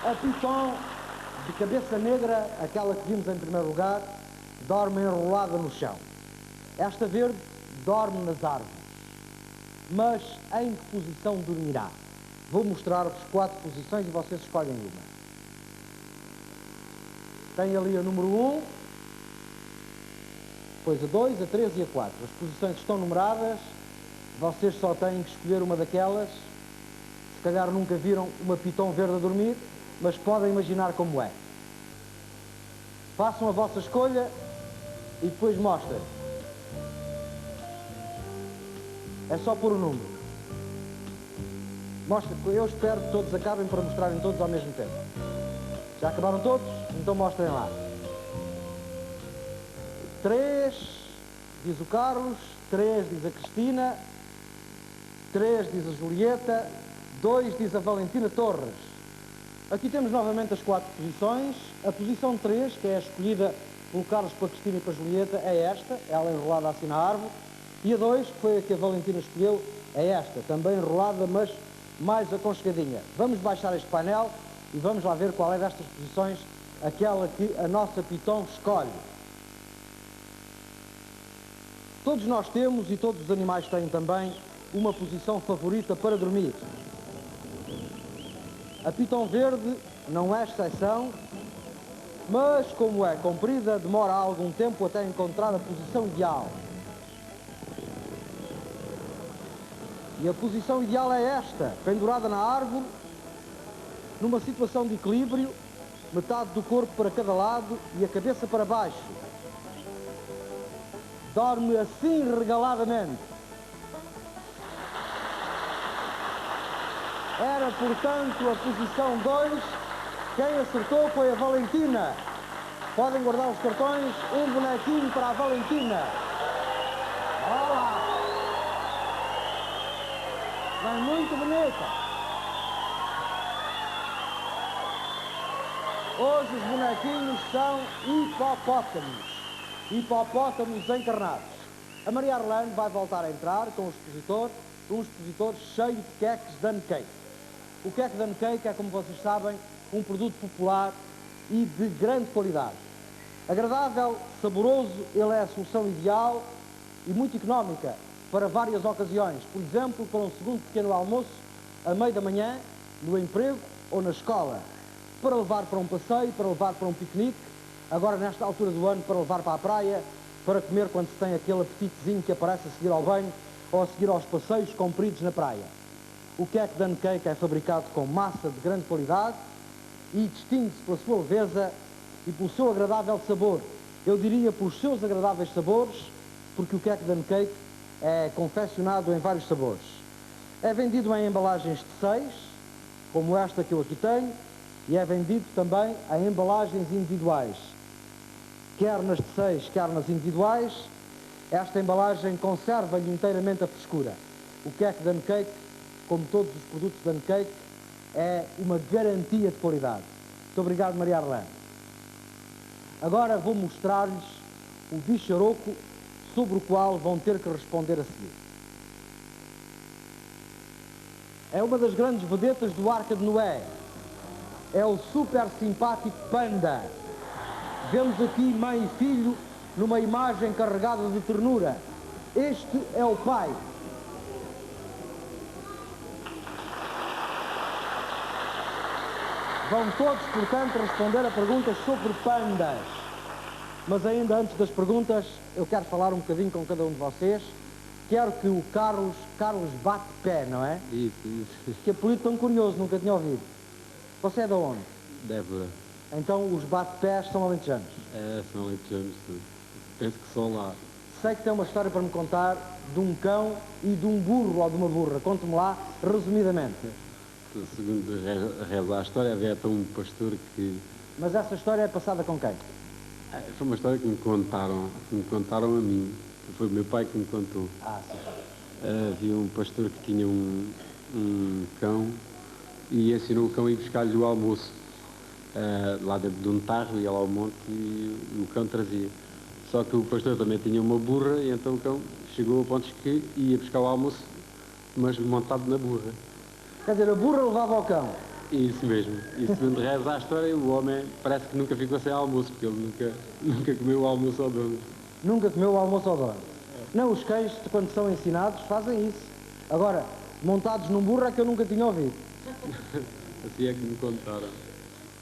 A piton de cabeça negra, aquela que vimos em primeiro lugar, dorme enrolada no chão. Esta verde dorme nas árvores. Mas em que posição dormirá? Vou mostrar-vos 4 posições e vocês escolhem uma. Tem ali a número 1, depois a 2, a 3 e a 4. As posições estão numeradas, vocês só têm que escolher uma daquelas. Se calhar nunca viram uma piton verde a dormir, mas podem imaginar como é. Façam a vossa escolha e depois mostrem. É só pôr o número. Mostrem, eu espero que todos acabem para mostrarem todos ao mesmo tempo. Já acabaram todos? Então mostrem lá. 3, diz o Carlos, 3 diz a Cristina, 3 diz a Julieta, 2 diz a Valentina Torres. Aqui temos novamente as 4 posições. A posição 3, que é a escolhida pelo Carlos, para a Cristina e para a Julieta, é esta, ela enrolada assim na árvore. E a 2, que foi a que a Valentina escolheu, é esta, também enrolada, mas mais aconchegadinha. Vamos baixar este painel e vamos lá ver qual é destas posições aquela que a nossa piton escolhe. Todos nós temos, e todos os animais têm também, uma posição favorita para dormir. A piton verde não é exceção, mas como é comprida, demora algum tempo até encontrar a posição ideal. E a posição ideal é esta, pendurada na árvore, numa situação de equilíbrio, metade do corpo para cada lado e a cabeça para baixo. Dorme assim regaladamente. Era, portanto, a posição 2. Quem acertou foi a Valentina. Podem guardar os cartões. Um bonequinho para a Valentina. Olá! Vem muito bonita. Hoje os bonequinhos são hipopótamos. Hipopótamos encarnados. A Maria Arlene vai voltar a entrar com o expositor, um expositor cheio de queques de cake. O queque de cake é, como vocês sabem, um produto popular e de grande qualidade. Agradável, saboroso, ele é a solução ideal e muito económica para várias ocasiões. Por exemplo, para um segundo pequeno almoço, a meio da manhã, no emprego ou na escola. Para levar para um passeio, para levar para um piquenique, agora nesta altura do ano para levar para a praia, para comer quando se tem aquele apetitezinho que aparece a seguir ao banho ou a seguir aos passeios compridos na praia. O queque de cake é fabricado com massa de grande qualidade e distingue-se pela sua leveza e pelo seu agradável sabor. Eu diria pelos seus agradáveis sabores, porque o queque de cake é confeccionado em vários sabores. É vendido em embalagens de 6, como esta que eu aqui tenho, e é vendido também em embalagens individuais. Quer nas de 6, quer nas individuais, esta embalagem conserva-lhe inteiramente a frescura. O queque de cake, como todos os produtos de cake, é uma garantia de qualidade. Muito obrigado, Maria Arlene. Agora vou mostrar-lhes o bicharoco sobre o qual vão ter que responder a seguir. É uma das grandes vedetas do Arca de Noé. É o super simpático panda. Vemos aqui mãe e filho numa imagem carregada de ternura. Este é o pai. Vão todos, portanto, responder a perguntas sobre pandas. Mas ainda antes das perguntas, eu quero falar um bocadinho com cada um de vocês. Quero que o Carlos bate pé, não é? Isso. Que apelido tão curioso, nunca tinha ouvido. Você é de onde? Deve. Então os bate-pés são alentejanos. É, são alentejanos. Penso que só lá. Sei que tem uma história para me contar de um cão e de um burro ou de uma burra. Conte-me lá, resumidamente. Segundo reza a história, havia até um pastor que... Mas essa história é passada com quem? Foi uma história que me contaram a mim. Foi o meu pai que me contou. Ah, sim. Havia um pastor que tinha um cão e ensinou o cão a ir buscar-lhe o almoço. Lá dentro de um tarro, ia lá ao monte e o cão trazia. Só que o pastor também tinha uma burra e então o cão chegou a pontos que ia buscar o almoço, mas montado na burra. Quer dizer, a burra levava ao cão. Isso mesmo. E segundo reza a história, o homem parece que nunca ficou sem almoço, porque ele nunca comeu o almoço ao dono. Nunca comeu o almoço ao dono. Não, os cães, quando são ensinados, fazem isso. Agora, montados num burro é que eu nunca tinha ouvido. Assim é que me contaram.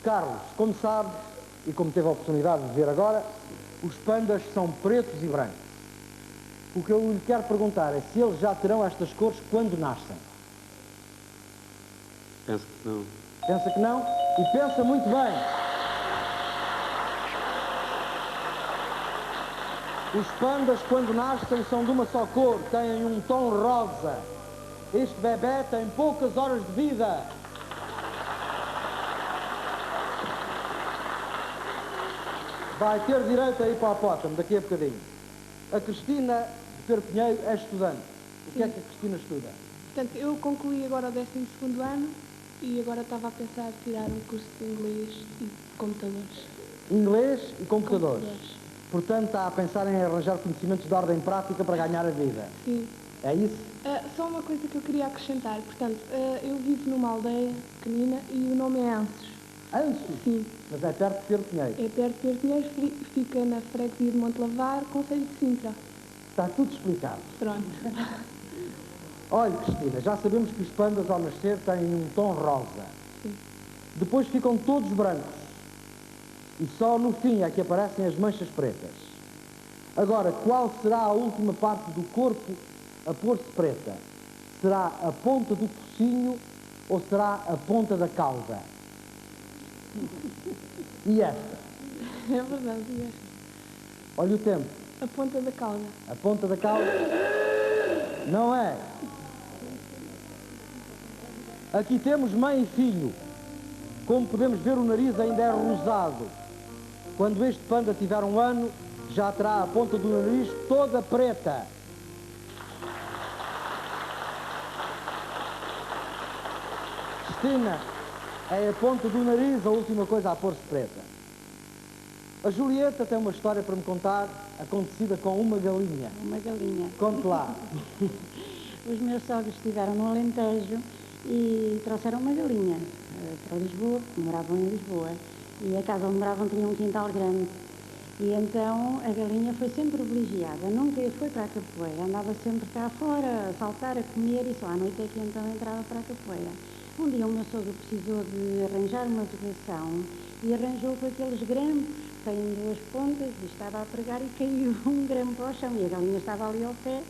Carlos, como sabe, e como teve a oportunidade de ver agora, os pandas são pretos e brancos. O que eu lhe quero perguntar é se eles já terão estas cores quando nascem. Penso que não. Pensa que não? E pensa muito bem. Os pandas, quando nascem, são de uma só cor, têm um tom rosa. Este bebê tem poucas horas de vida. Vai ter direito a hipopótamo daqui a bocadinho. A Cristina de Pedro Pinheiro é estudante. O que é que a Cristina estuda? Portanto, eu concluí agora o 12º ano e agora estava a pensar em tirar um curso de inglês e computadores. Inglês e computadores. Portanto, está a pensar em arranjar conhecimentos de ordem prática para ganhar a vida. Sim. É isso? Só uma coisa que eu queria acrescentar. Portanto, eu vivo numa aldeia pequenina e o nome é Anços. Anços? Sim. Mas é perto de Pedro Pinheiro. É perto de Pedro Pinheiro, fica na freguesia de Montelavar, concelho de Sintra. Está tudo explicado. Pronto. Olha, Cristina, já sabemos que os pandas ao nascer têm um tom rosa. Sim. Depois ficam todos brancos. E só no fim é que aparecem as manchas pretas. Agora, qual será a última parte do corpo a pôr-se preta? Será a ponta do focinho ou será a ponta da cauda? E esta? É verdade, é. Olha o tempo. A ponta da cauda. A ponta da cauda? Não é. Aqui temos mãe e filho. Como podemos ver, o nariz ainda é rosado. Quando este panda tiver um ano, já terá a ponta do nariz toda preta. Cristina, é a ponta do nariz a última coisa a pôr-se preta. A Julieta tem uma história para me contar, acontecida com uma galinha. Uma galinha. Conte lá. Os meus sogros estiveram no Alentejo e trouxeram uma galinha para Lisboa, porque moravam em Lisboa. E a casa onde moravam tinha um quintal grande. E então a galinha foi sempre privilegiada, nunca foi para a capoeira, andava sempre cá fora, a saltar, a comer e só à noite é que então entrava para a capoeira. Um dia o meu sogro precisou de arranjar uma vedação e arranjou com aqueles grampos que têm duas pontas e estava a pregar e caiu um grampo ao chão e a galinha estava ali ao pé.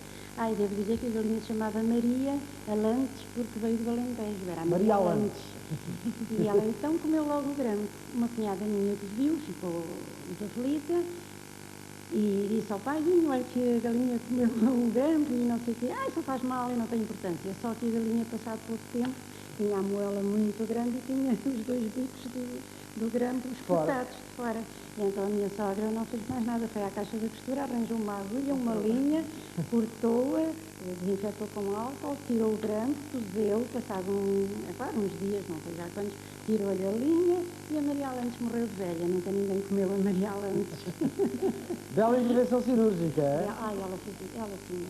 Devo dizer que a galinha se chamava Maria Alantes porque veio do Alentejo, era a Maria Alantes. E ela então comeu logo o grampo. Uma cunhada minha que viu, ficou muito aflita e disse ao paizinho, olha que a galinha comeu o grampo e não sei o quê. Isso faz mal e não tem importância. Só que a galinha, passado pouco tempo, tinha a moela muito grande e tinha os dois bicos do grampo espetados de fora. E então a minha sogra não fez mais nada, foi à caixa de costura, arranjou uma agulha, uma linha, cortou-a, desinfetou com álcool, tirou o grampo, cozeu, passado uns dias, não sei já quantos, tirou-lhe a linha e a Maria Alantes morreu de velha, nunca ninguém comeu a Maria Alantes. Bela intervenção cirúrgica, é? Ela sim,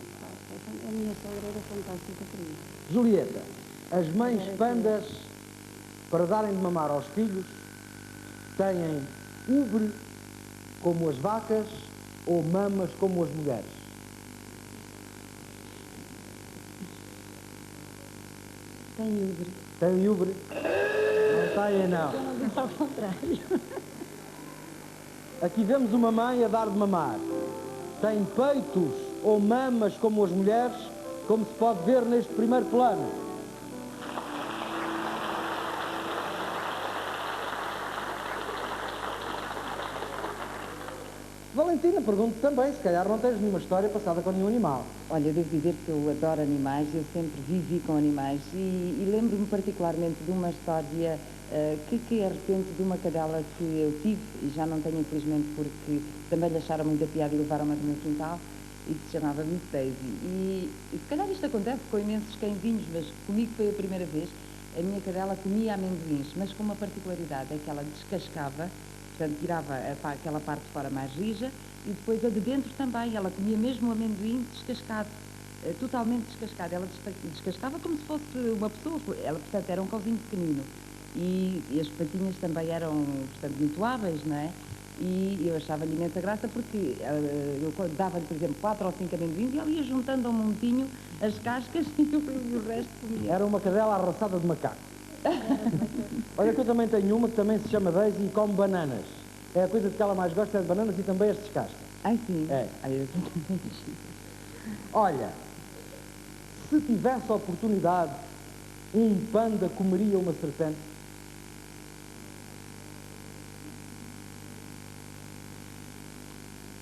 a minha sogra era fantástica por isso. Julieta, as mães pandas, para darem de mamar aos filhos, têm ubre como as vacas ou mamas como as mulheres? Tem ubre. Tem ubre? Não têm, não. Eu não disse ao contrário. Aqui vemos uma mãe a dar de mamar. Tem peitos ou mamas como as mulheres, como se pode ver neste primeiro plano. Valentina, pergunto também, se calhar não tens nenhuma história passada com nenhum animal. Olha, eu devo dizer que eu adoro animais, eu sempre vivi com animais e lembro-me particularmente de uma história que é recente de uma cadela que eu tive e já não tenho infelizmente porque também lhe acharam muita piada e levaram-me do meu quintal e que se chamava Miss Daisy. E se calhar isto acontece com imensos cãezinhos, mas comigo foi a primeira vez. A minha cadela comia amendoins, mas com uma particularidade, é que ela descascava, portanto tirava aquela parte de fora mais rija e depois a de dentro também, ela comia mesmo o amendoim descascado, totalmente descascado, ela descascava como se fosse uma pessoa, ela portanto era um cãozinho pequenino e as patinhas também eram, portanto, muito hábeis, não é? E eu achava-lhe imensa graça porque eu dava-lhe, por exemplo, 4 ou 5 amendoins e ele ia juntando a um montinho as cascas e o resto comia. Era uma cadela arraçada de macaco. Olha que eu também tenho uma que também se chama Daisy e come bananas. É a coisa de que ela mais gosta, é de bananas e também as descasca. Ai, sim. É. Ai, eu... Olha, se tivesse a oportunidade, um panda comeria uma serpente?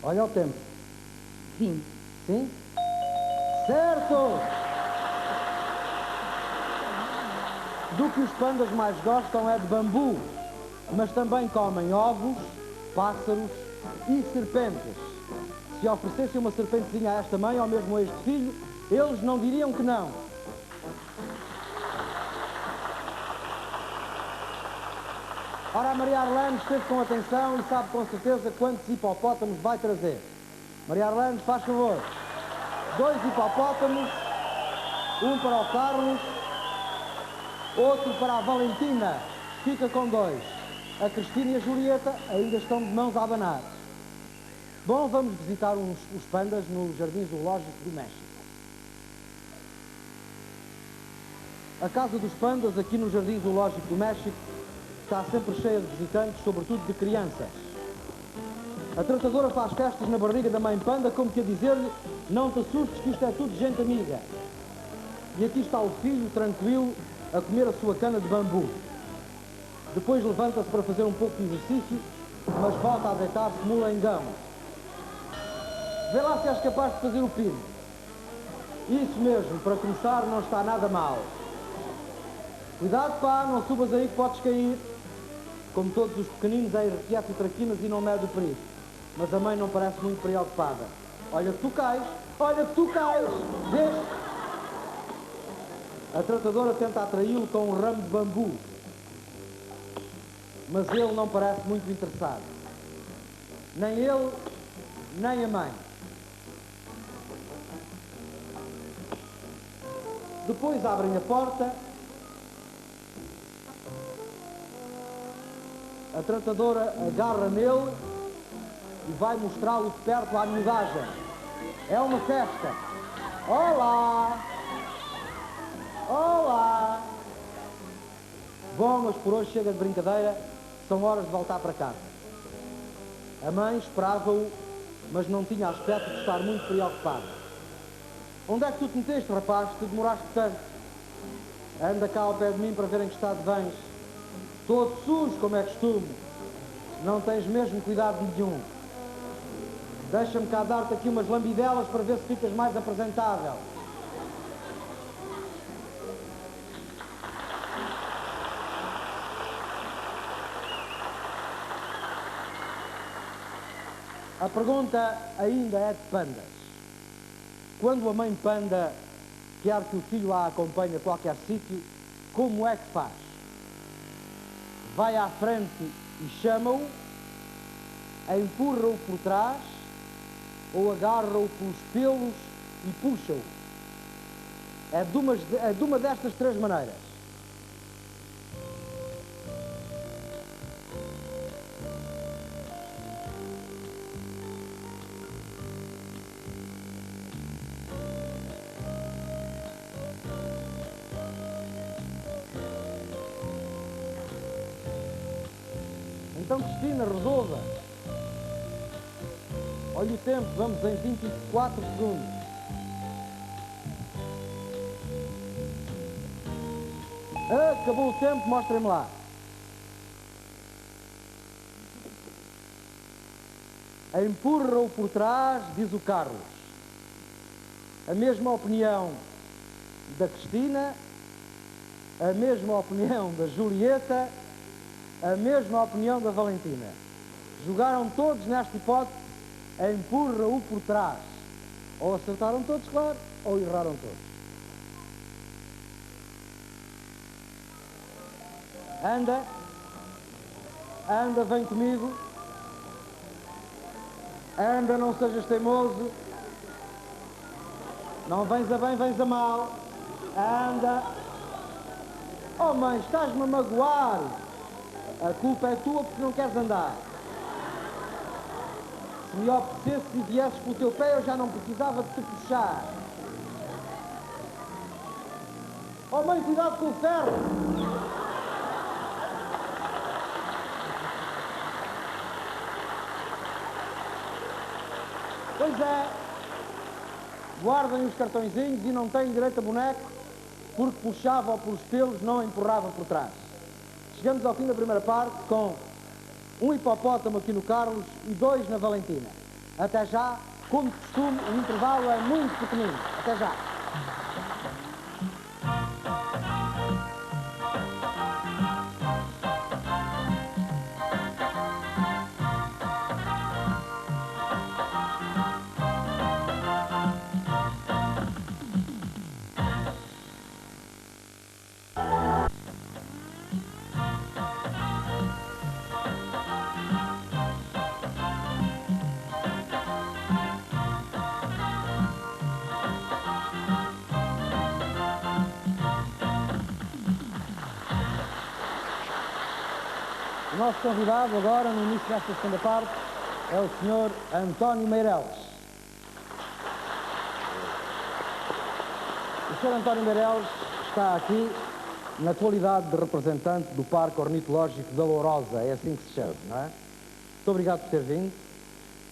Olha o tempo. Sim. Sim? Certo! Do que os pandas mais gostam é de bambu, mas também comem ovos, pássaros e serpentes. Se oferecessem uma serpentezinha a esta mãe ou mesmo a este filho, eles não diriam que não. Ora, a Maria Arlande esteve com atenção e sabe com certeza quantos hipopótamos vai trazer. Maria Arlande, faz favor. 2 hipopótamos, um para o Carlos, outro para a Valentina, fica com 2. A Cristina e a Julieta ainda estão de mãos a abanar. Bom, vamos visitar os pandas no Jardim Zoológico do México. A Casa dos Pandas, aqui no Jardim Zoológico do México, está sempre cheia de visitantes, sobretudo de crianças. A tratadora faz festas na barriga da mãe panda, como que a dizer-lhe: não te assustes que isto é tudo gente amiga. E aqui está o filho, tranquilo, a comer a sua cana de bambu. Depois levanta-se para fazer um pouco de exercício, mas volta a deitar-se mulengão. Vê lá se és capaz de fazer o pino. Isso mesmo, para começar não está nada mal. Cuidado, pá, não subas aí que podes cair. Como todos os pequeninos, é irrequieto e traquinas e não mede o perigo. Mas a mãe não parece muito preocupada. Olha que tu cais, olha que tu cais. Vês? A tratadora tenta atraí-lo com um ramo de bambu. Mas ele não parece muito interessado. Nem ele, nem a mãe. Depois abrem a porta. A tratadora agarra nele e vai mostrá-lo de perto à miudagem. É uma festa. Olá! Olá! Bom, mas por hoje chega de brincadeira, são horas de voltar para casa. A mãe esperava-o, mas não tinha aspecto de estar muito preocupada. Onde é que tu te meteste, rapaz? Tu demoraste tanto. Anda cá ao pé de mim para ver em que estado vens. Todo sujo, como é costume. Não tens mesmo cuidado nenhum. Deixa-me cá dar-te aqui umas lambidelas para ver se ficas mais apresentável. A pergunta ainda é de pandas. Quando a mãe panda quer que o filho a acompanhe a qualquer sítio, como é que faz? Vai à frente e chama-o, empurra-o por trás ou agarra-o pelos pelos e puxa-o. É de uma destas 3 maneiras. Então, Cristina, resolva. Olha o tempo, vamos em 24 segundos. Acabou o tempo, mostrem-me lá. Empurra-o por trás, diz o Carlos. A mesma opinião da Cristina, a mesma opinião da Julieta, a mesma opinião da Valentina. Jogaram todos nesta hipótese, empurra-o por trás. Ou acertaram todos, claro, ou erraram todos. Anda, anda, vem comigo. Anda, não sejas teimoso. Não vens a bem, vens a mal. Anda. Oh mãe, estás-me a magoar. A culpa é tua porque não queres andar. Se me obedecesses e viesses pelo teu pé, eu já não precisava de te puxar. Oh mãe, cuidado com o ferro. Pois é, guardem os cartõezinhos e não têm direito a boneco, porque puxava pelos pelos, não empurrava por trás. Chegamos ao fim da primeira parte com um hipopótamo aqui no Carlos e 2 na Valentina. Até já, como de costume, o intervalo é muito pequenino. Até já. O nosso convidado agora, no início desta segunda parte, é o Sr. António Meireles. O Sr. António Meireles está aqui na qualidade de representante do Parque Ornitológico da Lourosa, é assim que se chama, não é? Muito obrigado por ter vindo.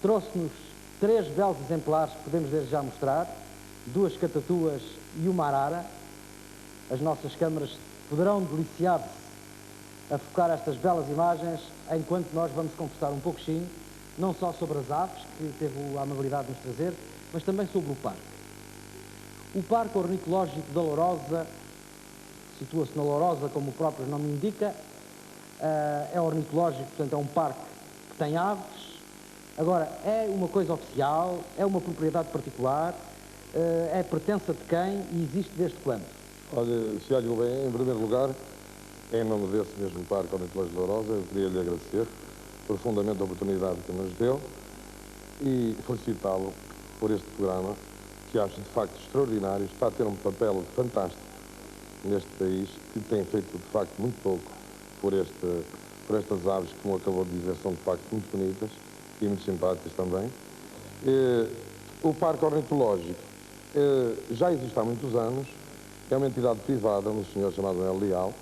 Trouxe-nos 3 belos exemplares que podemos desde já mostrar, 2 catatuas e uma arara. As nossas câmaras poderão deliciar-se a focar estas belas imagens, enquanto nós vamos conversar um pouquinho, não só sobre as aves, que teve a amabilidade de nos trazer, mas também sobre o parque. O Parque Ornitológico da Lourosa situa-se na Lourosa, como o próprio nome indica, é ornitológico, portanto é um parque que tem aves. Agora, é uma coisa oficial, é uma propriedade particular, é pertença de quem e existe desde quando? Olha, se olho bem, em primeiro lugar, em nome desse mesmo Parque Ornitológico da Lourosa, eu queria lhe agradecer profundamente a oportunidade que nos deu e felicitá-lo por este programa, que acho de facto extraordinário, está a ter um papel fantástico neste país, que tem feito de facto muito pouco por estas aves que, como acabou de dizer, são de facto muito bonitas e muito simpáticas também. O Parque Ornitológico já existe há muitos anos, é uma entidade privada, um senhor chamado Manuel Leal,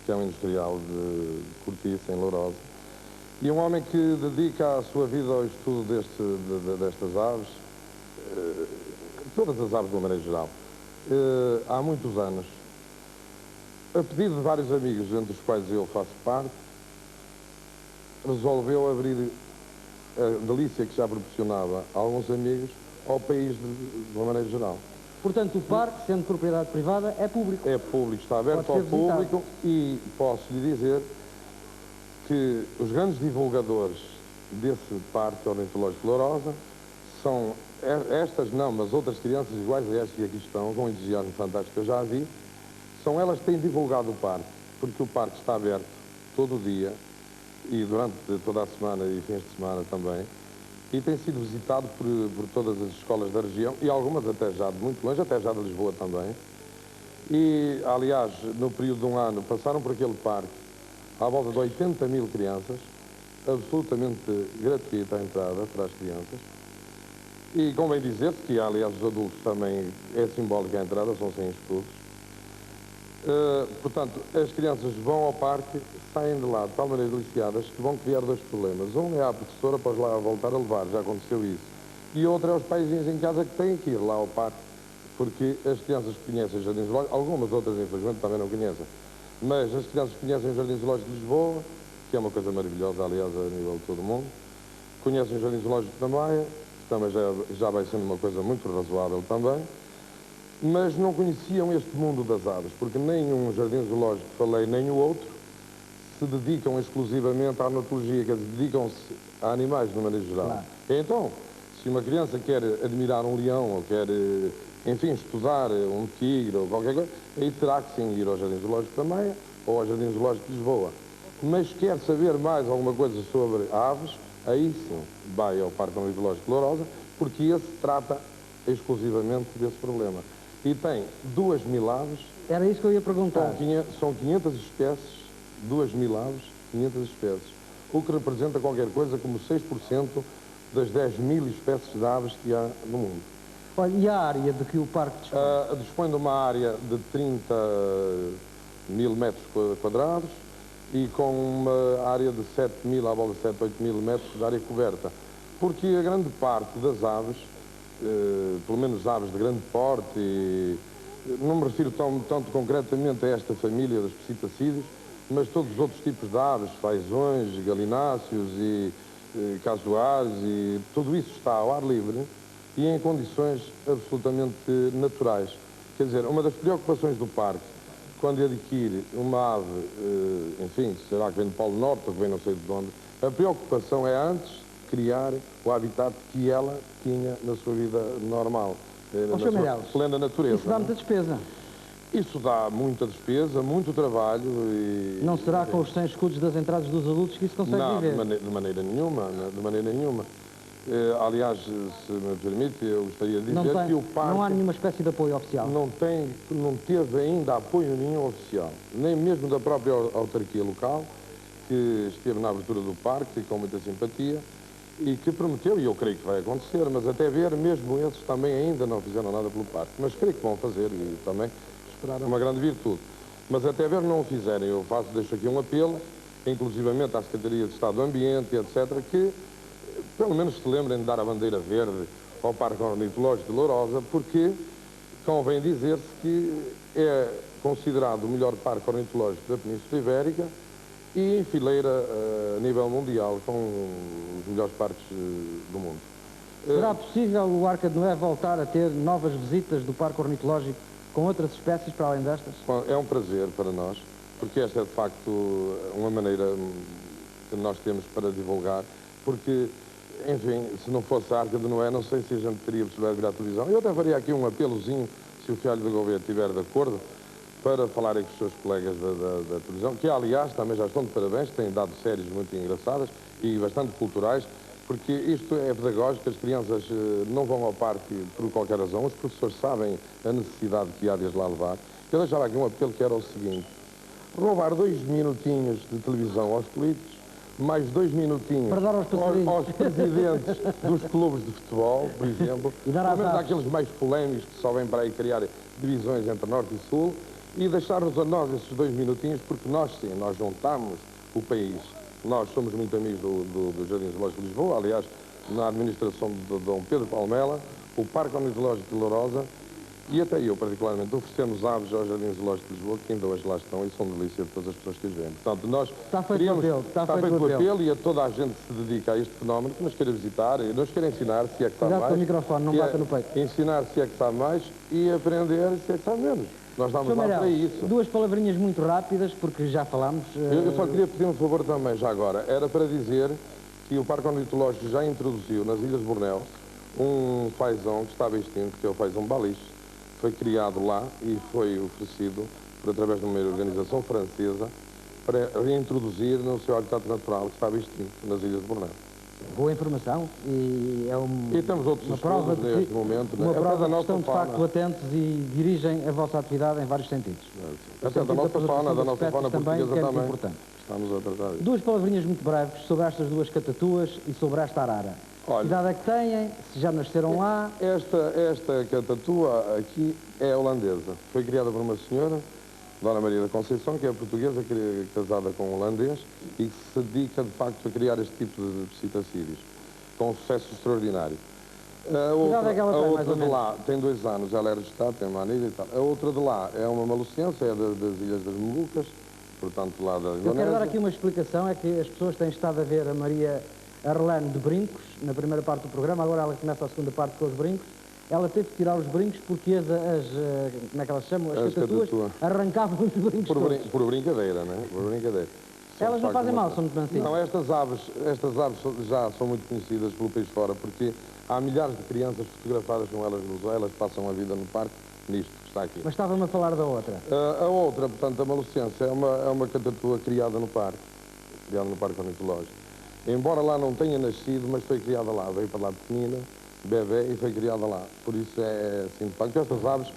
que é um industrial de cortiça em Lourosa, e um homem que dedica a sua vida ao estudo destas aves, todas as aves de uma maneira geral, há muitos anos. A pedido de vários amigos, entre os quais eu faço parte, resolveu abrir a delícia que já proporcionava a alguns amigos ao país de uma maneira geral. Portanto, o parque, sendo propriedade privada, é público. É público, está aberto ao público e posso lhe dizer que os grandes divulgadores desse Parque Ornitológico de Lourosa são estas não, mas outras crianças iguais a estas que aqui estão, com um entusiasmo fantástico que eu já vi, são elas que têm divulgado o parque, porque o parque está aberto todo o dia e durante toda a semana e fins de semana também, e tem sido visitado por todas as escolas da região e algumas até já de muito longe, até já de Lisboa também. E, aliás, no período de um ano passaram por aquele parque à volta de 80 mil crianças, absolutamente gratuita a entrada para as crianças. E convém dizer-se que, aliás, os adultos também é simbólica a entrada, são sem escudos. Portanto, as crianças vão ao parque, saem de lá de tal maneira deliciadas que vão criar 2 problemas. Um é a professora para lá voltar a levar, já aconteceu isso. E outro é os paizinhos em casa que têm que ir lá ao parque, porque as crianças que conhecem o Jardim Zoológico, algumas outras infelizmente também não conhecem, mas as crianças que conhecem o Jardim Zoológico de Lisboa, que é uma coisa maravilhosa, aliás, a nível de todo o mundo, conhecem o Jardim Zoológico da Maia, que também já vai sendo uma coisa muito razoável também, mas não conheciam este mundo das aves, porque nem um jardim zoológico que falei, nem o outro, se dedicam exclusivamente à ornitologia, quer dizer, dedicam-se a animais de maneira geral. Claro. Então, se uma criança quer admirar um leão, ou quer, enfim, estudar um tigre, ou qualquer coisa, aí terá que sim ir ao Jardim Zoológico da Maia, ou ao Jardim Zoológico de Lisboa. Mas quer saber mais alguma coisa sobre aves, aí sim vai ao Parque Ornitológico de Lourosa, porque esse trata exclusivamente desse problema. E tem 2.000 aves Era isso que eu ia perguntar. São 500 espécies, 2.000 aves, 500 espécies, o que representa qualquer coisa como 6% das 10.000 espécies de aves que há no mundo. Olha, e a área de que o parque dispõe? Dispõe de uma área de 30.000 metros quadrados e com uma área de 7.000 à volta de 7.000 a 8.000 metros de área coberta. Porque a grande parte das aves, pelo menos aves de grande porte, e não me refiro tanto concretamente a esta família dos psitacídeos, mas todos os outros tipos de aves, fazões, galináceos e casuais, e tudo isso está ao ar livre e em condições absolutamente naturais. Quer dizer, uma das preocupações do parque, quando adquire uma ave, enfim, será que vem do Polo Norte ou que vem não sei de onde, a preocupação é antes criar o habitat que ela tinha na sua vida normal, na sua plena natureza. Isso dá muita despesa. Isso dá muita despesa, muito trabalho e... Não será com os 100 escudos das entradas dos adultos que isso consegue viver? Não, de maneira nenhuma, de maneira nenhuma. Aliás, se me permite, eu gostaria de dizer que o parque... Não há nenhuma espécie de apoio oficial? Não teve ainda apoio nenhum oficial, nem mesmo da própria autarquia local, que esteve na abertura do parque com muita simpatia, e que prometeu, e eu creio que vai acontecer, mas até ver, mesmo esses também ainda não fizeram nada pelo parque. Mas creio que vão fazer, e também esperar uma grande virtude. Mas até ver não o fizerem, eu deixo aqui um apelo, inclusivamente à Secretaria de Estado do Ambiente, etc., que pelo menos se lembrem de dar a bandeira verde ao Parque Ornitológico de Lourosa, porque convém dizer-se que é considerado o melhor parque ornitológico da Península Ibérica e em fileira a nível mundial com os melhores parques do mundo. Será possível o Arca de Noé voltar a ter novas visitas do Parque Ornitológico com outras espécies para além destas? É um prazer para nós, porque esta é de facto uma maneira que nós temos para divulgar, porque, enfim, se não fosse a Arca de Noé, não sei se a gente teria possibilidade de ver a televisão. Eu até faria aqui um apelozinho, se o Fialho do Gouveia estiver de acordo, para falarem com os seus colegas da televisão, que aliás também já estão de parabéns, têm dado séries muito engraçadas e bastante culturais, porque isto é pedagógico, as crianças não vão ao parque por qualquer razão, os professores sabem a necessidade que há de as lá levar. Eu deixava aqui um apelo que era o seguinte: roubar 2 minutinhos de televisão aos políticos, mais 2 minutinhos aos presidentes dos clubes de futebol, por exemplo, pelo menos aqueles mais polémicos que só vêm para aí criar divisões entre Norte e Sul, e deixar-nos a nós esses 2 minutinhos, porque nós sim, nós juntamos o país. Nós somos muito amigos do Jardim Zoológico de Lisboa, aliás, na administração de Dom Pedro Palmela, o Parque Ornitológico de Lourosa, e até eu, particularmente, oferecemos aves ao Jardim Zoológico de Lisboa, que ainda hoje lá estão e são delícia de todas as pessoas que os veem. Portanto, nós está feito o apelo e a toda a gente que se dedica a este fenómeno, que nos queira visitar, e nos queira ensinar, se é que sabe mais. Com o microfone, não bata no peito. Ensinar se é que sabe mais e aprender se é que sabe menos. Nós damos lá para isso. Duas palavrinhas muito rápidas, porque já falámos. Eu só queria pedir um favor também, já agora. Era para dizer que o Parque Ornitológico já introduziu nas Ilhas Bornéu um fazão que estava extinto, que é o fazão baliche. Foi criado lá e foi oferecido, através de uma organização francesa, para reintroduzir no seu habitat natural, que estava extinto nas Ilhas de Bornéu. Boa informação e é e temos outros uma prova neste momento. Uma prova que estão de facto atentos e dirigem a vossa atividade em vários sentidos. Até da nossa fauna portuguesa também. Importante. Estamos a tratar disso. Duas palavrinhas muito breves sobre estas duas catatuas e sobre esta arara. Olha, que idade é que têm? Se já nasceram lá? Esta catatua aqui é holandesa. Foi criada por uma senhora, Dona Maria da Conceição, que é portuguesa, casada com um holandês, e que se dedica, de facto, a criar este tipo de psitacídeos, com um sucesso extraordinário. A outra de lá tem 2 anos, ela é registrada, tem uma anilha e tal. A outra de lá é uma malucense, é das Ilhas das Molucas, portanto, lá da Indonésia. Eu quero dar aqui uma explicação, é que as pessoas têm estado a ver a Maria Arlane de brincos, na primeira parte do programa, agora ela começa a segunda parte com os brincos. Ela teve que tirar os brincos porque como é que elas chamam? As catatuas arrancavam os brincos por brincadeira, não é? Por brincadeira. Elas não fazem mal, são muito mansinhas. Não, estas aves já são muito conhecidas pelo país fora, porque há milhares de crianças fotografadas com elas no zoo, elas passam a vida no parque, nisto que está aqui. Mas estava-me a falar da outra. A outra, portanto, a malucense, é uma catatua criada no parque ornitológico. Embora lá não tenha nascido, mas foi criada lá, veio para lá pequenina, bebê, e foi criada lá. Por isso é assim, de facto, estas aves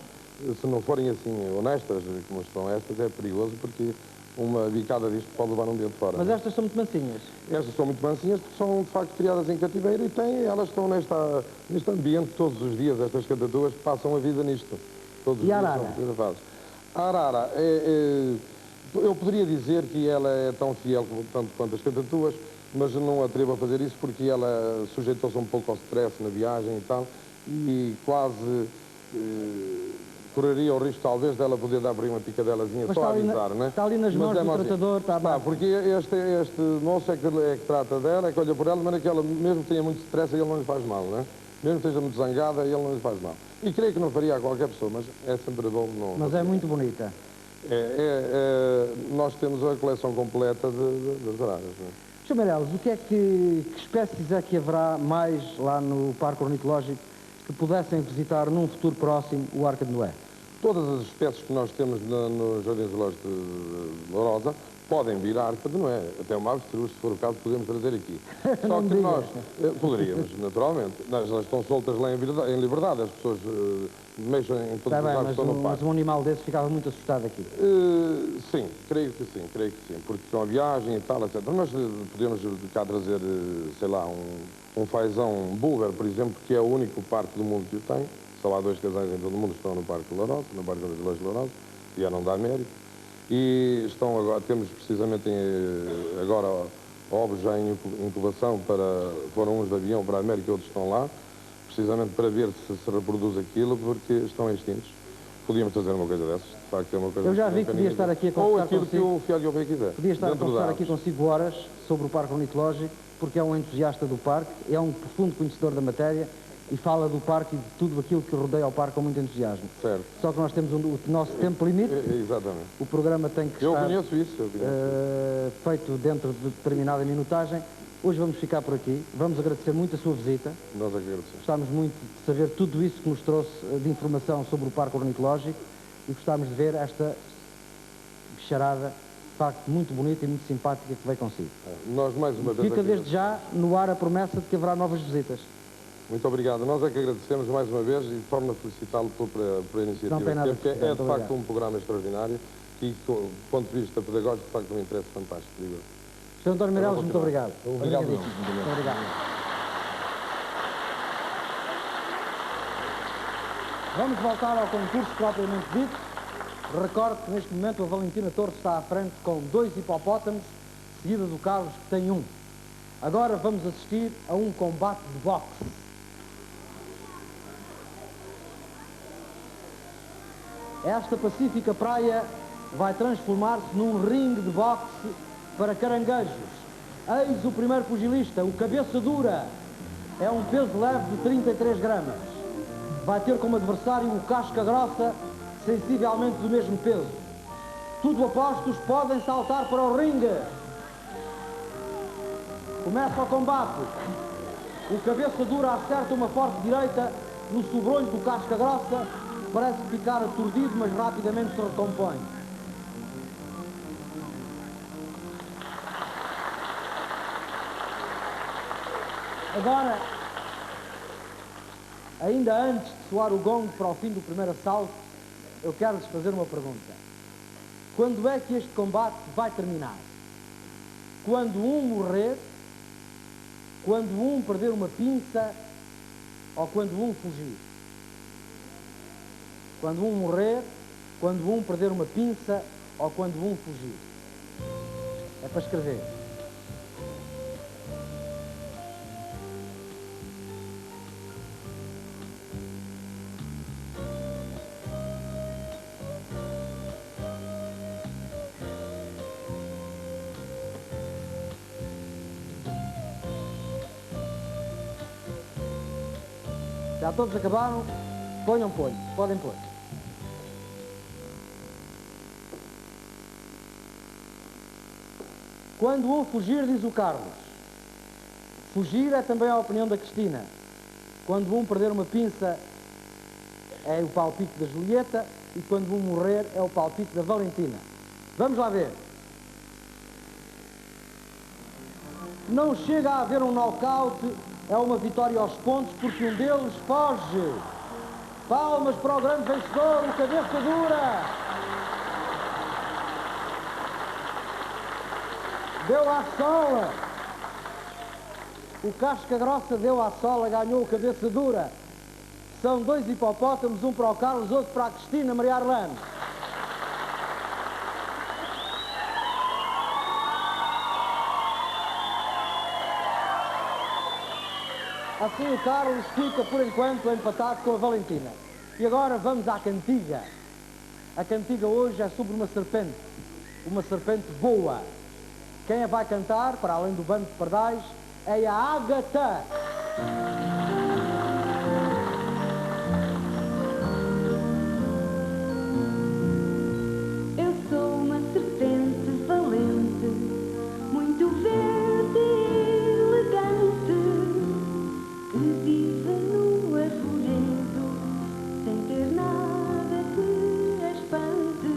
se não forem assim honestas, como estão estas, é perigoso porque uma bicada disto pode levar um dente fora. Mas estas são muito mansinhas. Estas são muito mansinhas porque são de facto criadas em cativeiro e elas estão neste ambiente todos os dias, estas catatuas passam a vida nisto. Todos os E a dias arara? são fotografadas. A arara, eu poderia dizer que ela é tão fiel tanto quanto as catatuas, mas não atrevo a fazer isso porque ela sujeitou-se um pouco ao stress na viagem e tal, e quase correria o risco talvez dela poder dar por aí uma picadelazinha, Mas só a está ali avisar, né? está ali nas mãos Mas do assim, tratador, está porque este moço é que trata dela, é que olha por ela, de maneira que ela, mesmo que tenha muito stress, ele não lhe faz mal, né? Mesmo que esteja muito zangada, ele não lhe faz mal. E creio que não faria a qualquer pessoa, mas é sempre bom não... Mas é muito bonita. Nós temos a coleção completa das araras, né? Sr. Meireles, que espécies é que haverá mais lá no Parque Ornitológico que pudessem visitar num futuro próximo o Arca de Noé? Todas as espécies que nós temos no Jardim Zoológico de Lourosa podem vir à Arca de Noé. Até uma avestruz, se for o caso, podemos trazer aqui. Só que nós poderíamos, naturalmente. Elas estão soltas lá em liberdade, as pessoas mexem em todos os lados que estão no parque. Mas um animal desse ficava muito assustado aqui. Sim, creio que sim, porque com a viagem e tal, etc. Nós podemos cá trazer, sei lá, um fazão búlgaro, por exemplo, que é o único parque do mundo que o tem. Só há 2 casais em todo o mundo que estão no Parque de Lourosa, no Parque dos Zoológico de Lourosa, vieram da América. E estão agora, temos precisamente agora ovos já em incubação, foram uns de avião para a América e outros estão lá, precisamente para ver se reproduz aquilo, porque estão extintos. Podíamos fazer uma coisa dessas, de facto é uma coisa... Eu já vi que podia estar aqui a conversar ou aquilo consigo. que o Fialho Rei quiser. Podia estar a conversar aqui consigo horas sobre o Parque Ornitológico, porque é um entusiasta do parque, é um profundo conhecedor da matéria e fala do parque e de tudo aquilo que rodeia o parque com muito entusiasmo. Certo. Só que nós temos o nosso tempo limite. Exatamente. O programa tem que Eu estar conheço isso. feito dentro de determinada minutagem. Hoje vamos ficar por aqui. Vamos agradecer muito a sua visita. Nós agradecemos. Gostámos muito de saber tudo isso que nos trouxe de informação sobre o Parque Ornitológico e gostámos de ver esta bicharada, de facto, muito bonita e muito simpática que veio consigo. Nós mais uma vez... Fica desde já no ar a promessa de que haverá novas visitas. Muito obrigado. Nós é que agradecemos mais uma vez e torno a felicitá-lo pela iniciativa. Não tem nada porque de de facto um programa extraordinário e, do ponto de vista pedagógico, de facto, um interesse fantástico. Digo. Sr. António Meireles, muito obrigado. Obrigado. Muito obrigado. Vamos voltar ao concurso propriamente dito. Recordo que neste momento a Valentina Torres está à frente com 2 hipopótamos, seguida do Carlos, que tem 1. Agora vamos assistir a um combate de boxe. Esta pacífica praia vai transformar-se num ringue de boxe para caranguejos. Eis o primeiro pugilista, o cabeça dura. É um peso leve de 33 gramas. Vai ter como adversário o casca grossa, sensivelmente do mesmo peso. Tudo apostos, podem saltar para o ringue. Começa o combate. O cabeça dura acerta uma forte direita no sobrolho do casca grossa. Parece ficar aturdido, mas rapidamente se recompõe. Agora, ainda antes de soar o gongo para o fim do primeiro assalto, eu quero-lhes fazer uma pergunta. Quando é que este combate vai terminar? Quando um morrer? Quando um perder uma pinça? Ou quando um fugir? Quando um morrer? Quando um perder uma pinça? Ou quando um fugir? É para escrever. Já todos acabaram? Ponham, podem pôr. Quando um fugir, diz o Carlos. Fugir é também a opinião da Cristina. Quando um perder uma pinça, é o palpite da Julieta. E quando um morrer, é o palpite da Valentina. Vamos lá ver. Não chega a haver um knockout, é uma vitória aos pontos, porque um deles foge. Palmas para o grande vencedor, o Cabeça Dura. Deu à sola. O Casca Grossa deu à sola, ganhou o Cabeça Dura. São 2 hipopótamos, um para o Carlos, outro para a Cristina Maria Arlane. Assim o Carlos fica, por enquanto, empatado com a Valentina. E agora vamos à cantiga. A cantiga hoje é sobre uma serpente boa. Quem a vai cantar, para além do bando de pardais, é a Ágata. Eu sou uma serpente valente, muito verde e elegante, que vive no arvoredo, sem ter nada que a espante.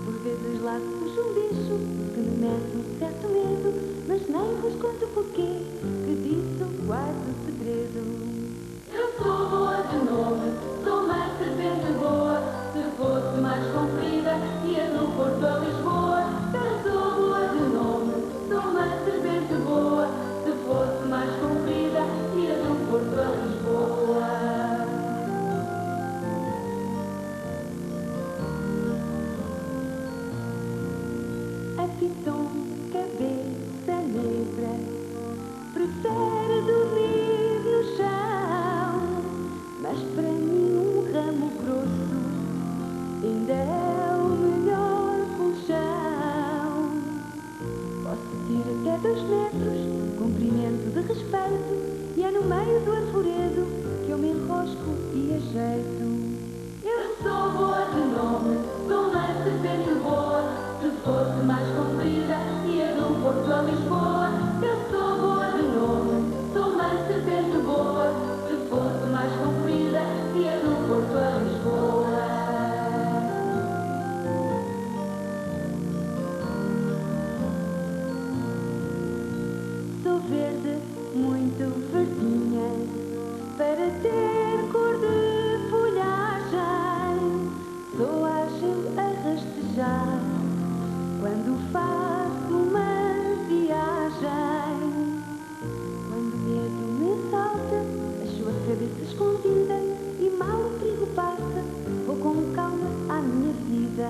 Por vezes lá surge um bicho que me mete um certo medo, mas nem vos conto porquê, que disso guardo segredo. Eu sou boa de nome, sou uma serpente boa, se fosse mais comprida, ia do Porto a Lisboa. Eu sou boa de nome, sou uma serpente boa, se fosse mais comprida, ia do Porto a Lisboa. A Piton, cabeça negra, prefere dormir no chão, mas para mim um ramo grosso ainda é o melhor colchão. Posso ir até 2 metros, comprimento de respeito, e é no meio do arvoredo que eu me enrosco e ajeito. Eu sou boa de nome, sou uma serpente boa, se fosse mais comprida, ia do Porto a Lisboa. Eu sou boa de nome, sou uma serpente boa, se fosse mais comprida, ia do Porto a Lisboa. Sou verde, muito verdinha, para ter cor de folhagem. Sou ágil a rastejar quando faço uma viagem. Quando o medo me salta, acho a cabeça escondida, e mal o perigo passa, vou com calma à minha vida.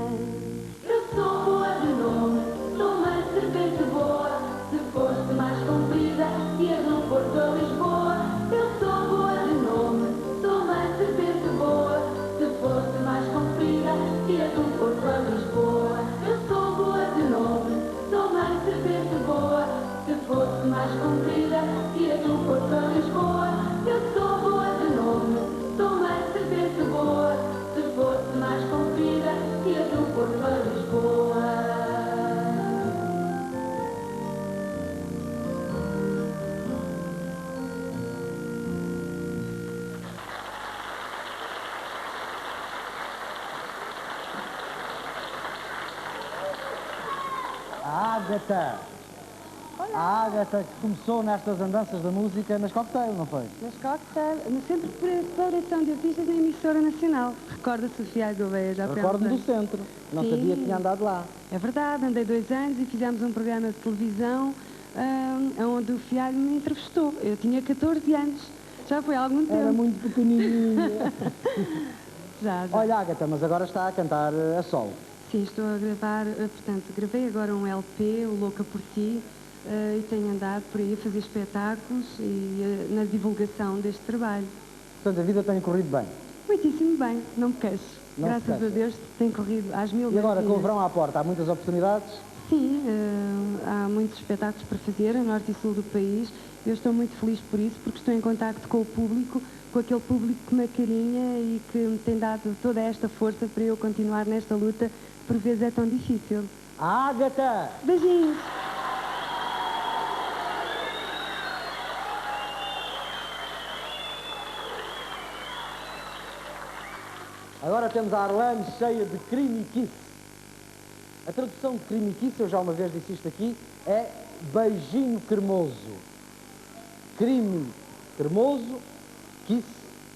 Eu sou boa de nome, sou uma serpente boa, se fosse mais comprida, ia do Porto a Lisboa. Eu sou boa de nome, sou uma serpente boa, se fosse mais comprida, ia do Porto a Lisboa. Eu sou boa de nome, sou uma serpente boa, se fosse mais comprida, ia do Porto a Lisboa. Eu sou boa de nome, sou uma serpente boa, se fosse mais comprida, ia do Porto a Lisboa. A Ágata. A Ágata que começou nestas andanças da música nas Cocktail, não foi? Nas Cocktail, sempre por exploração de artistas na emissora nacional. Recorda Sofia Gouveia, já Recordo-me do centro. Não Sim. sabia que tinha andado lá. É verdade, andei 2 anos e fizemos um programa de televisão onde o Fialho me entrevistou. Eu tinha 14 anos, já foi há algum tempo. Era muito pequenininha. Já. Olha, Ágata, mas agora está a cantar a solo. Sim, estou a gravar, portanto, gravei agora um LP, o Louca por Ti, e tenho andado por aí a fazer espetáculos e na divulgação deste trabalho. Portanto, a vida tem corrido bem. Muitíssimo bem, não me queixo. Não se Graças a queixa. Deus tem corrido às mil E agora, com o maravilhas. verão à porta, há muitas oportunidades? Sim, há muitos espetáculos para fazer, a norte e sul do país. Eu estou muito feliz por isso, porque estou em contacto com o público, com aquele público que me acarinha e que me tem dado toda esta força para eu continuar nesta luta, que por vezes é tão difícil. Ágata! Beijinhos! Agora temos a Arlane cheia de crimiquice. A tradução de crimiquice, eu já uma vez disse isto aqui, é beijinho cremoso. Crime cremoso, kiss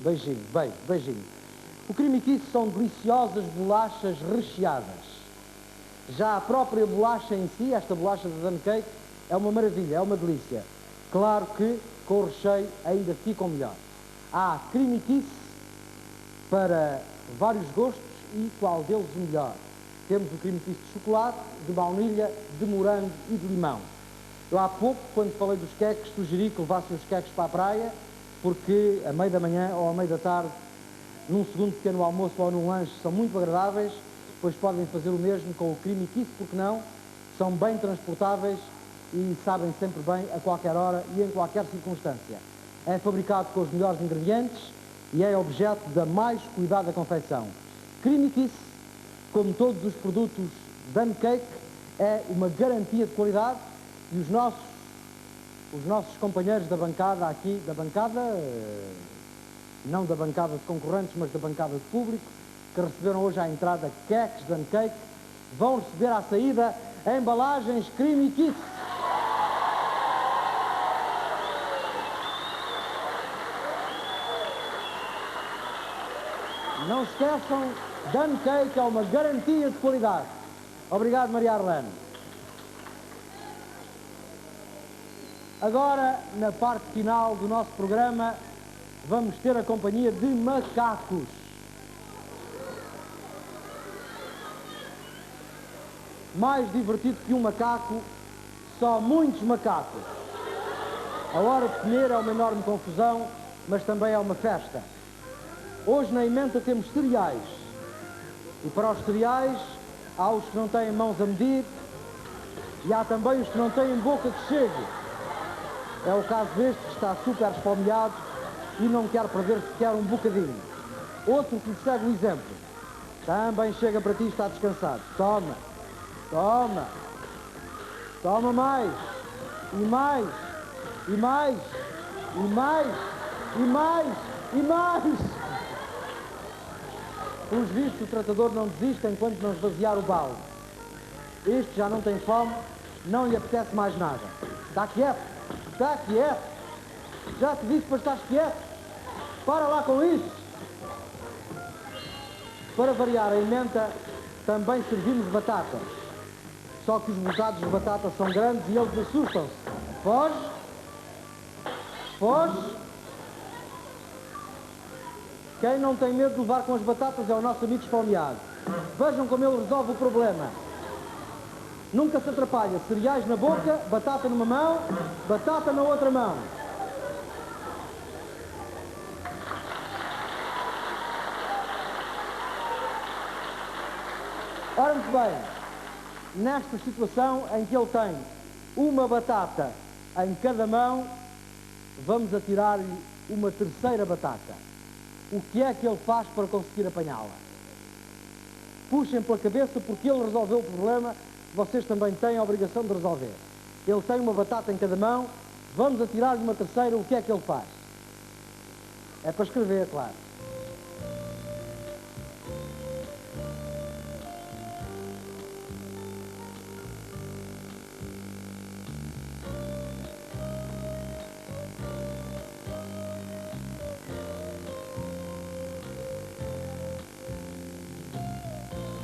Beijinho, beijo, beijinho. O creme quiche são deliciosas bolachas recheadas. Já a própria bolacha em si, esta bolacha de Dun Cake, é uma maravilha, é uma delícia. Claro que com o recheio ainda ficam melhor. Há creme quiche para vários gostos e qual deles o melhor. Temos o creme quiche de chocolate, de baunilha, de morango e de limão. Eu há pouco, quando falei dos queques, sugeri que levassem os queques para a praia, porque a meio da manhã ou a meio da tarde, num segundo pequeno almoço ou num lanche, são muito agradáveis, depois podem fazer o mesmo com o creme quiche, porque não? São bem transportáveis e sabem sempre bem a qualquer hora e em qualquer circunstância. É fabricado com os melhores ingredientes e é objeto da mais cuidada confecção. Creme quiche, como todos os produtos Dun Cake, é uma garantia de qualidade e os nossos companheiros da bancada aqui, não da bancada de concorrentes, mas da bancada de público, que receberam hoje à entrada queques Dun Cake, vão receber à saída embalagens creme quiche. Não se esqueçam, Dun Cake é uma garantia de qualidade. Obrigado, Maria Arlene. Agora, na parte final do nosso programa, vamos ter a companhia de macacos. Mais divertido que um macaco, só muitos macacos. A hora de comer é uma enorme confusão, mas também é uma festa. Hoje na emenda temos cereais. E para os cereais, há os que não têm mãos a medir e há também os que não têm boca que chegue. É o caso deste que está super esfomeado e não quer perder sequer um bocadinho. Outro que lhe segue o exemplo. Também chega para ti e está descansado. Toma, toma, toma mais, e mais, e mais, e mais, e mais, e mais. Pelos vistos, o tratador não desiste enquanto não esvaziar o balde. Este já não tem fome, não lhe apetece mais nada. Está quieto, está quieto. Já te disse para estar quieto. Para lá com isso. Para variar a emenda, também servimos batatas. Só que os bocados de batata são grandes e eles assustam-se. Foge. Foge. Quem não tem medo de levar com as batatas é o nosso amigo esfomeado. Vejam como ele resolve o problema. Nunca se atrapalha. Cereais na boca, batata numa mão, batata na outra mão. Ora, muito bem, nesta situação em que ele tem uma batata em cada mão, vamos atirar-lhe uma terceira batata. O que é que ele faz para conseguir apanhá-la? Puxem pela cabeça porque ele resolveu o problema que vocês também têm a obrigação de resolver. Ele tem uma batata em cada mão, vamos atirar-lhe uma terceira, o que é que ele faz? É para escrever, claro.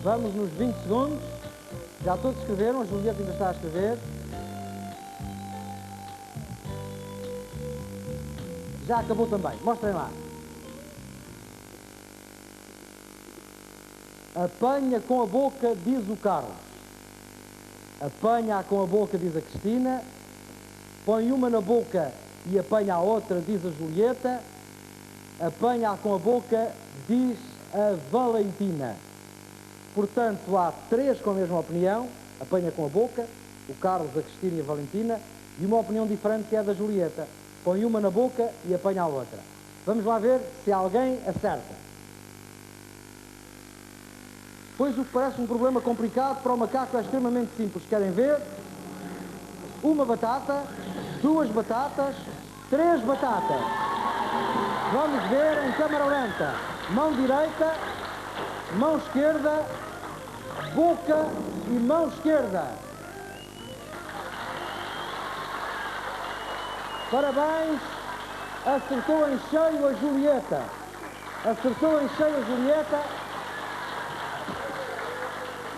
Vamos nos 20 segundos. Já todos escreveram, a Julieta ainda está a escrever. Já acabou também. Mostrem lá. Apanha com a boca, diz o Carlos. Apanha com a boca, diz a Cristina. Põe uma na boca e apanha a outra, diz a Julieta. Apanha com a boca, diz a Valentina. Portanto, há três com a mesma opinião, apanha com a boca, o Carlos, a Cristina e a Valentina, e uma opinião diferente que é a da Julieta. Põe uma na boca e apanha a outra. Vamos lá ver se alguém acerta. Pois o que parece um problema complicado para o macaco é extremamente simples. Querem ver? Uma batata, duas batatas, três batatas. Vamos ver em câmara lenta. Mão direita, mão esquerda, boca e mão esquerda. Parabéns, acertou em cheio a Julieta. Acertou em cheio a Julieta.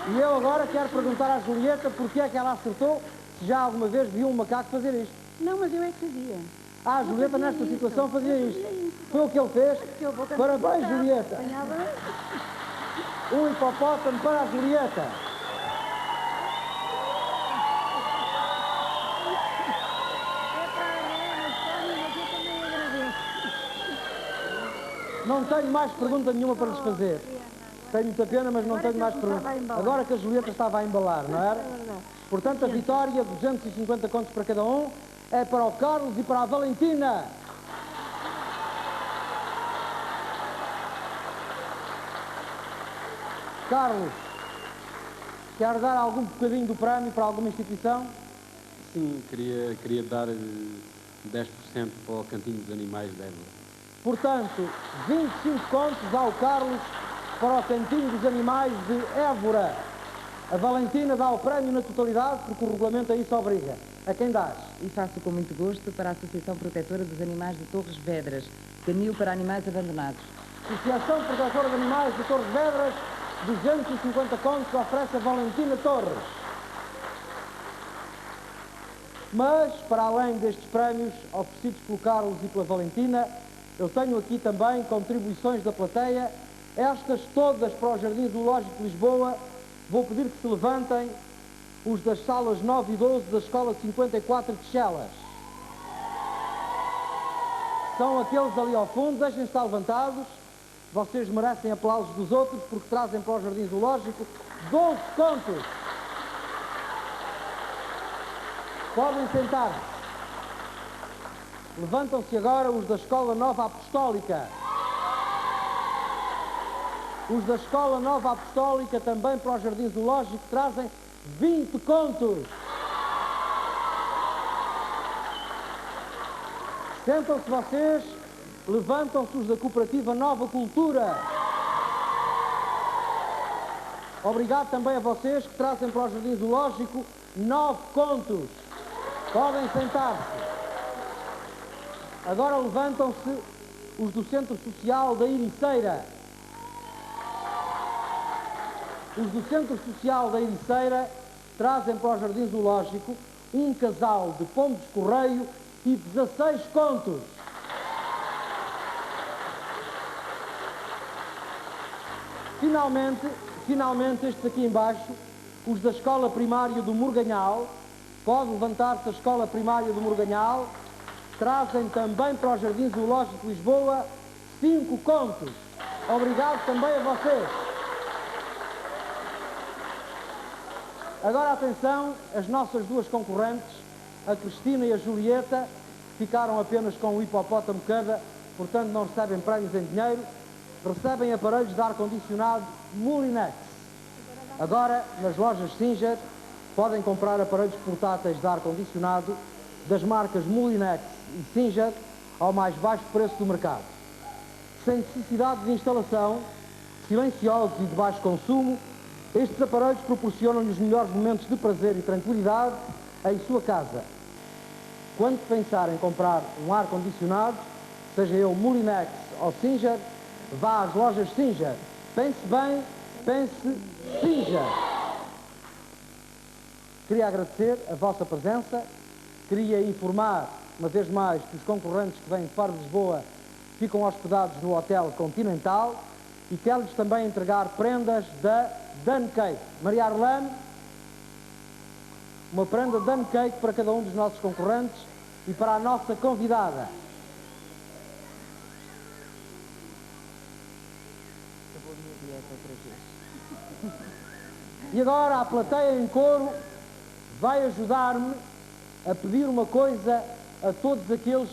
E eu agora quero perguntar à Julieta porque é que ela acertou, se já alguma vez viu um macaco fazer isto. Não, mas eu é que fazia. Ah, a Julieta nesta situação fazia isto. Foi o que ele fez. Parabéns, Julieta. Um hipopótamo para a Julieta. Não tenho mais pergunta nenhuma para lhes fazer. Tenho muita pena, mas não tenho mais perguntas. Agora que a Julieta estava a embalar, não era? Portanto, a vitória, 250 contos para cada um, é para o Carlos e para a Valentina. Carlos, quer dar algum bocadinho do prémio para alguma instituição? Sim, queria dar 10% para o Cantinho dos Animais de Évora. Portanto, 25 contos ao Carlos para o Cantinho dos Animais de Évora. A Valentina dá o prémio na totalidade, porque o regulamento a isso obriga. A quem dás? E faço com muito gosto para a Associação Protetora dos Animais de Torres Vedras, Canil para Animais Abandonados. Associação Protetora de Animais de Torres Vedras, 250 contos oferece a Valentina Torres. Mas, para além destes prémios oferecidos pelo Carlos e pela Valentina, eu tenho aqui também contribuições da plateia, estas todas para o Jardim Zoológico de Lisboa. Vou pedir que se levantem os das salas 9 e 12 da Escola 54 de Chelas. São aqueles ali ao fundo, deixem-se estar levantados. Vocês merecem aplausos dos outros porque trazem para o Jardim Zoológico 12 contos. Podem sentar-se. Levantam-se agora os da Escola Nova Apostólica. Os da Escola Nova Apostólica, também para o Jardim Zoológico, trazem 20 contos. Sentam-se vocês, levantam-se os da Cooperativa Nova Cultura. Obrigado também a vocês que trazem para o Jardim Zoológico 9 contos. Podem sentar-se. Agora levantam-se os do Centro Social da Ericeira. Os do Centro Social da Ericeira trazem para o Jardim Zoológico um casal de pombos correio e 16 contos. Finalmente, estes aqui embaixo, os da Escola Primária do Morganhal, pode levantar-se a Escola Primária do Morganhal, trazem também para o Jardim Zoológico de Lisboa 5 contos. Obrigado também a vocês. Agora atenção, as nossas duas concorrentes, a Cristina e a Julieta, ficaram apenas com o hipopótamo cada, portanto não recebem prémios em dinheiro, recebem aparelhos de ar-condicionado Molinex. Agora, nas lojas Singer, podem comprar aparelhos portáteis de ar-condicionado das marcas Molinex e Singer ao mais baixo preço do mercado. Sem necessidade de instalação, silenciosos e de baixo consumo, estes aparelhos proporcionam-lhe os melhores momentos de prazer e tranquilidade em sua casa. Quando pensar em comprar um ar-condicionado, seja ele Molinex ou Singer, vá às lojas Singer. Pense bem, pense Singer. Queria agradecer a vossa presença, queria informar, uma vez mais, que os concorrentes que vêm de fora de Lisboa ficam hospedados no Hotel Continental e quero-lhes também entregar prendas da Dan Cake. Maria Arlene, uma prenda Dan Cake para cada um dos nossos concorrentes e para a nossa convidada. E agora a plateia em coro vai ajudar-me a pedir uma coisa a todos aqueles